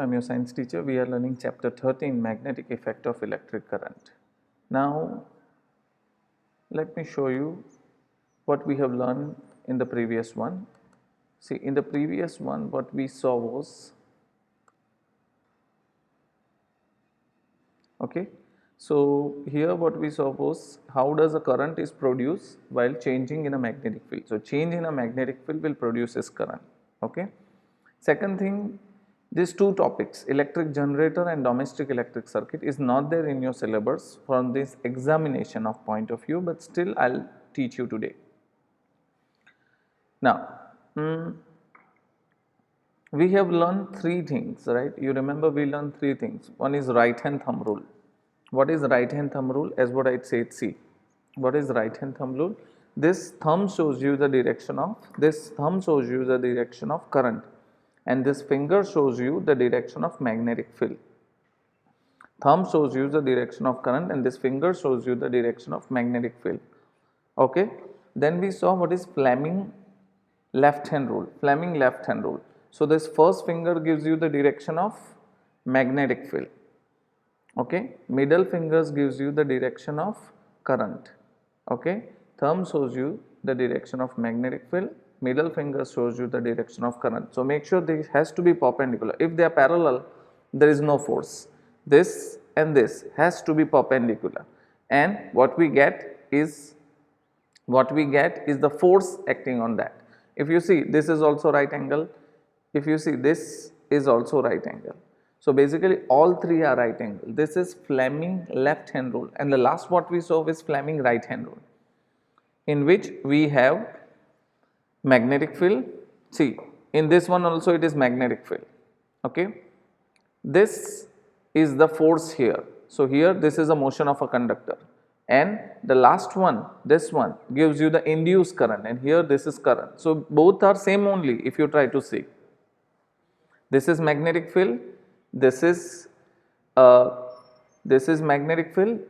I am your science teacher. We are learning chapter 13, magnetic effect of electric current. Now, let me show you what we have learned in the previous one. See, in the previous one, what we saw was, okay. So, here what we saw was how does a current is produced while changing in a magnetic field. So, change in a magnetic field will produce this current, okay. Second thing, these two topics, electric generator and domestic electric circuit, is not there in your syllabus from this examination of point of view, but still I will teach you today. Now, we have learned three things, right? You remember we learned three things. One is right hand thumb rule. What is right hand thumb rule? As what I said, see, what is right hand thumb rule? This thumb shows you the direction of, current, and this finger shows you the direction of magnetic field. Thumb shows you the direction of current and this finger shows you the direction of magnetic field. Okay. Then we saw what is Fleming left hand rule. Fleming left hand rule. So, this first finger gives you the direction of magnetic field. Okay. Middle fingers gives you the direction of current. Okay. Thumb shows you the direction of magnetic field. Middle finger shows you the direction of current. So, make sure this has to be perpendicular. If they are parallel, there is no force. This and this has to be perpendicular, and what we get is the force acting on that. If you see, this is also right angle. If you see, this is also right angle. So, basically all three are right angle. This is Fleming left hand rule, and the last what we saw is Fleming right hand rule, in which we have magnetic field. See, in this one also it is magnetic field. Okay. This is the force here. So, here this is a motion of a conductor, and the last one, this one gives you the induced current, and here this is current. So, both are same only if you try to see. This is magnetic field, this is magnetic field,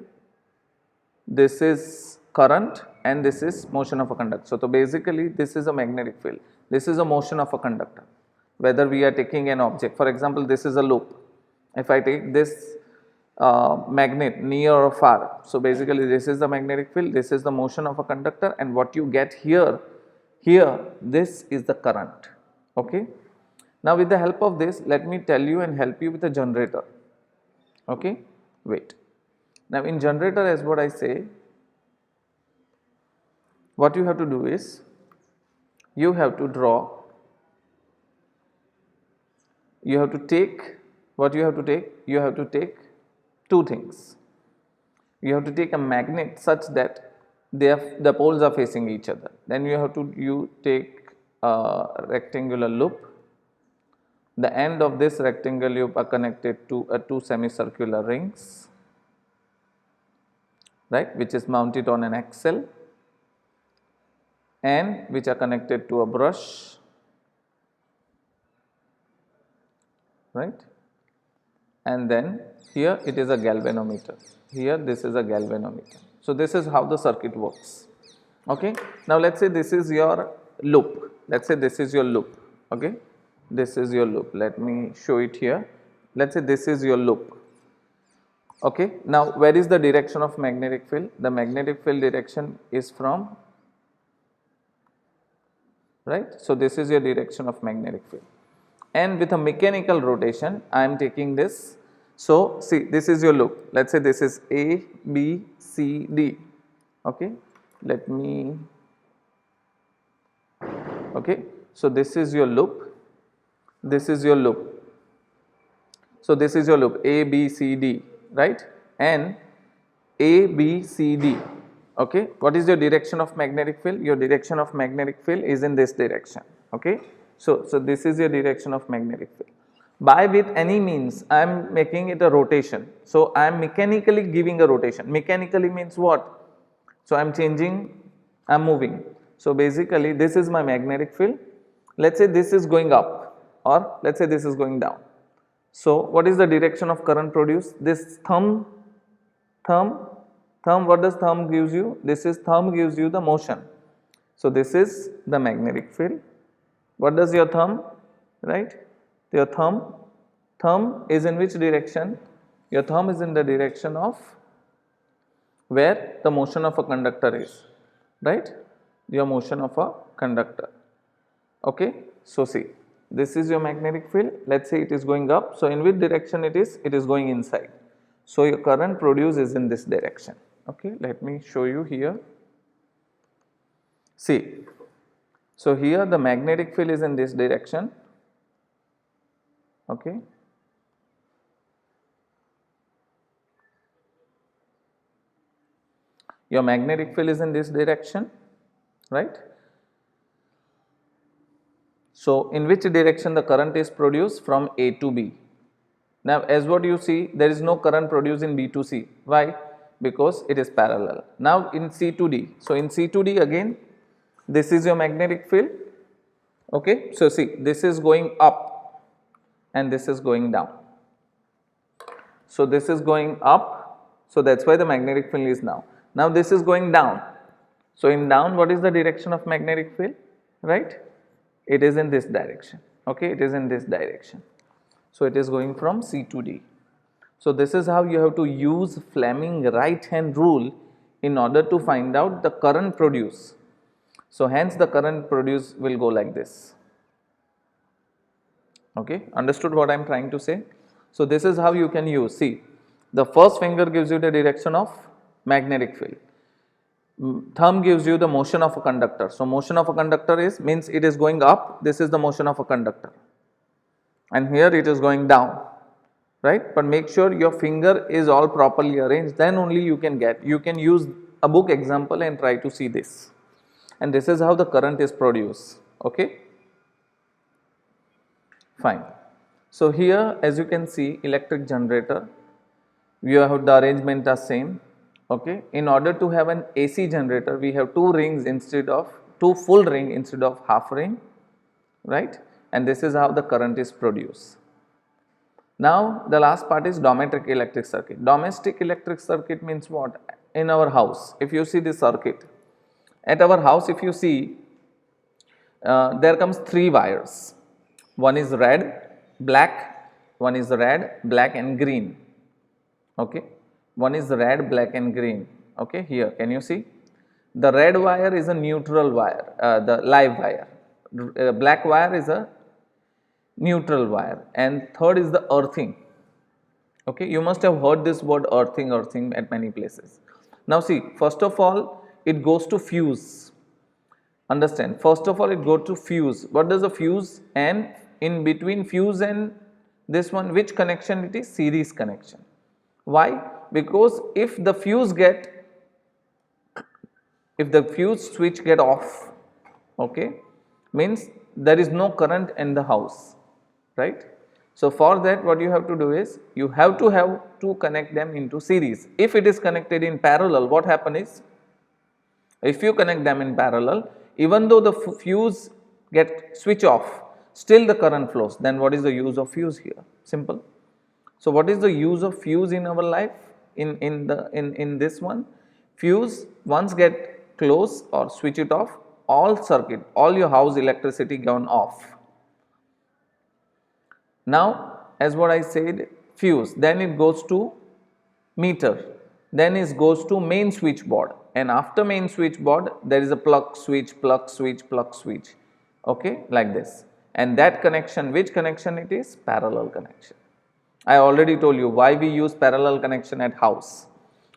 this is current, and this is motion of a conductor. So, basically this is a magnetic field, this is a motion of a conductor, whether we are taking an object. For example, this is a loop. If I take this magnet near or far, so basically this is the magnetic field, this is the motion of a conductor, and what you get here, this is the current. Okay. Now, with the help of this, let me tell you and help you with a generator. Okay. Wait. Now, in generator, as what I say, what you have to do is, you have to draw, you have to take, what you have to take? You have to take two things. You have to take a magnet such that the poles are facing each other. Then you take a rectangular loop. The end of this rectangular loop are connected to two semicircular rings, right, which is mounted on an axle and which are connected to a brush, right, and then here it is a galvanometer, here this is a galvanometer. So, this is how the circuit works. Okay. Now, let us say this is your loop, let us say this is your loop. Okay. This is your loop, let me show it here. Let us say this is your loop. Okay. Now, where is the direction of magnetic field? The magnetic field direction is from, right. So, this is your direction of magnetic field, and with a mechanical rotation I am taking this. So, see, this is your loop, let us say this is A, B, C, D. Okay. Let me, okay. So, this is your loop, this is your loop. So, this is your loop A, B, C, D, right, and A, B, C, D. Okay. What is your direction of magnetic field? Your direction of magnetic field is in this direction. Okay. So, this is your direction of magnetic field. By with any means I am making it a rotation. So, I am mechanically giving a rotation. Mechanically means what? So, I am changing, I am moving. So, basically this is my magnetic field. Let us say this is going up, or let us say this is going down. So, what is the direction of current produced? This thumb, what does thumb gives you? This is thumb gives you the motion. So, this is the magnetic field. What does your thumb, right? Your thumb Thumb is in which direction? Your thumb is in the direction of where the motion of a conductor is, right? Your motion of a conductor. Okay, so see, this is your magnetic field. Let's say it is going up. So in which direction it is? It is going inside. So your current produced is in this direction. Okay, let me show you here. See, so here the magnetic field is in this direction. Okay. Your magnetic field is in this direction, right? So in which direction the current is produced? From A to B. Now as what you see, there is no current produced in B to C. Why? Because it is parallel. Now in C to D. So in C to D again, this is your magnetic field. Okay. So see, this is going up and this is going down. So this is going up. So that's why the magnetic field is now. Now this is going down. So in down, what is the direction of magnetic field? Right? It is in this direction. Okay, it is in this direction. So it is going from C to D. So this is how you have to use Fleming right hand rule in order to find out the current produced. So hence the current produced will go like this. Okay, understood what I am trying to say? So this is how you can use. See, the first finger gives you the direction of magnetic field. Thumb gives you the motion of a conductor. So motion of a conductor means it is going up. This is the motion of a conductor, and here it is going down, right? But make sure your finger is all properly arranged. Then only you can get. You can use a book example and try to see this. And this is how the current is produced. Okay. Fine. So here, as you can see, electric generator. We have the arrangement are same. Okay. In order to have an AC generator, we have two full ring instead of half ring, right? And this is how the current is produced. Now the last part is domestic electric circuit. Domestic electric circuit means what? In our house, if you see this circuit, at our house, if you see, there comes three wires. One is red, black, one is red, black and green. Okay. One is red, black and green. Okay, here can you see? The red wire is a neutral wire, the live wire. Black wire is a neutral wire, and third is the earthing. Okay, you must have heard this word earthing at many places. Now see, first of all, it goes to fuse. Understand? First of all, it goes to fuse. What does the fuse? And in between fuse and this one, which connection it is? Series connection. Why? Because if the fuse switch get off, okay, means there is no current in the house, right? So for that, what you have to do is, you have to connect them into series. If it is connected in parallel, what happen is, if you connect them in parallel, even though the fuse get switch off, still the current flows. Then what is the use of fuse here? Simple. So what is the use of fuse in our life? In this one, fuse once get close or switch it off, all your house electricity gone off. Now as what I said, fuse, then it goes to meter, then it goes to main switchboard, and after main switchboard there is a plug switch, okay, like this. And that connection, which connection it is? Parallel connection. I already told you why we use parallel connection at house,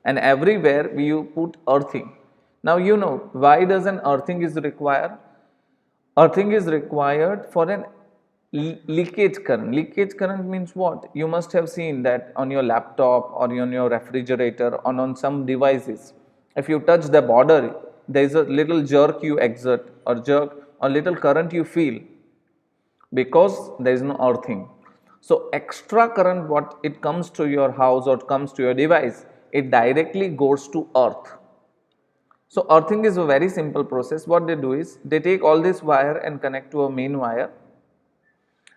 and everywhere we put earthing. Now you know why does an earthing is required? Earthing is required for an leakage current. Leakage current means what? You must have seen that on your laptop or on your refrigerator or on some devices. If you touch the border, there is a little jerk you exert or little current you feel, because there is no earthing. So extra current, what it comes to your house or comes to your device, it directly goes to earth. So earthing is a very simple process. What they do is, they take all this wire and connect to a main wire.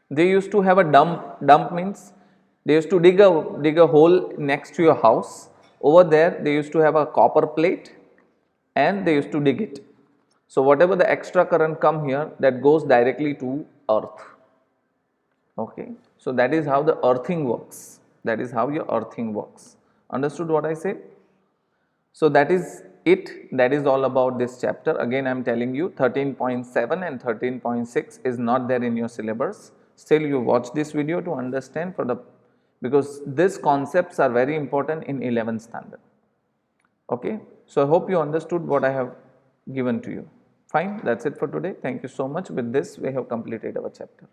They used to have a dump means they used to dig a hole next to your house. Over there they used to have a copper plate and they used to dig it. So whatever the extra current come here, that goes directly to earth. Okay. So that is how the earthing works. That is how your earthing works. Understood what I said? So that is it. That is all about this chapter. Again, I am telling you 13.7 and 13.6 is not there in your syllabus. Still you watch this video to understand because these concepts are very important in 11th standard. Okay. So I hope you understood what I have given to you. Fine. That's it for today. Thank you so much. With this, we have completed our chapter.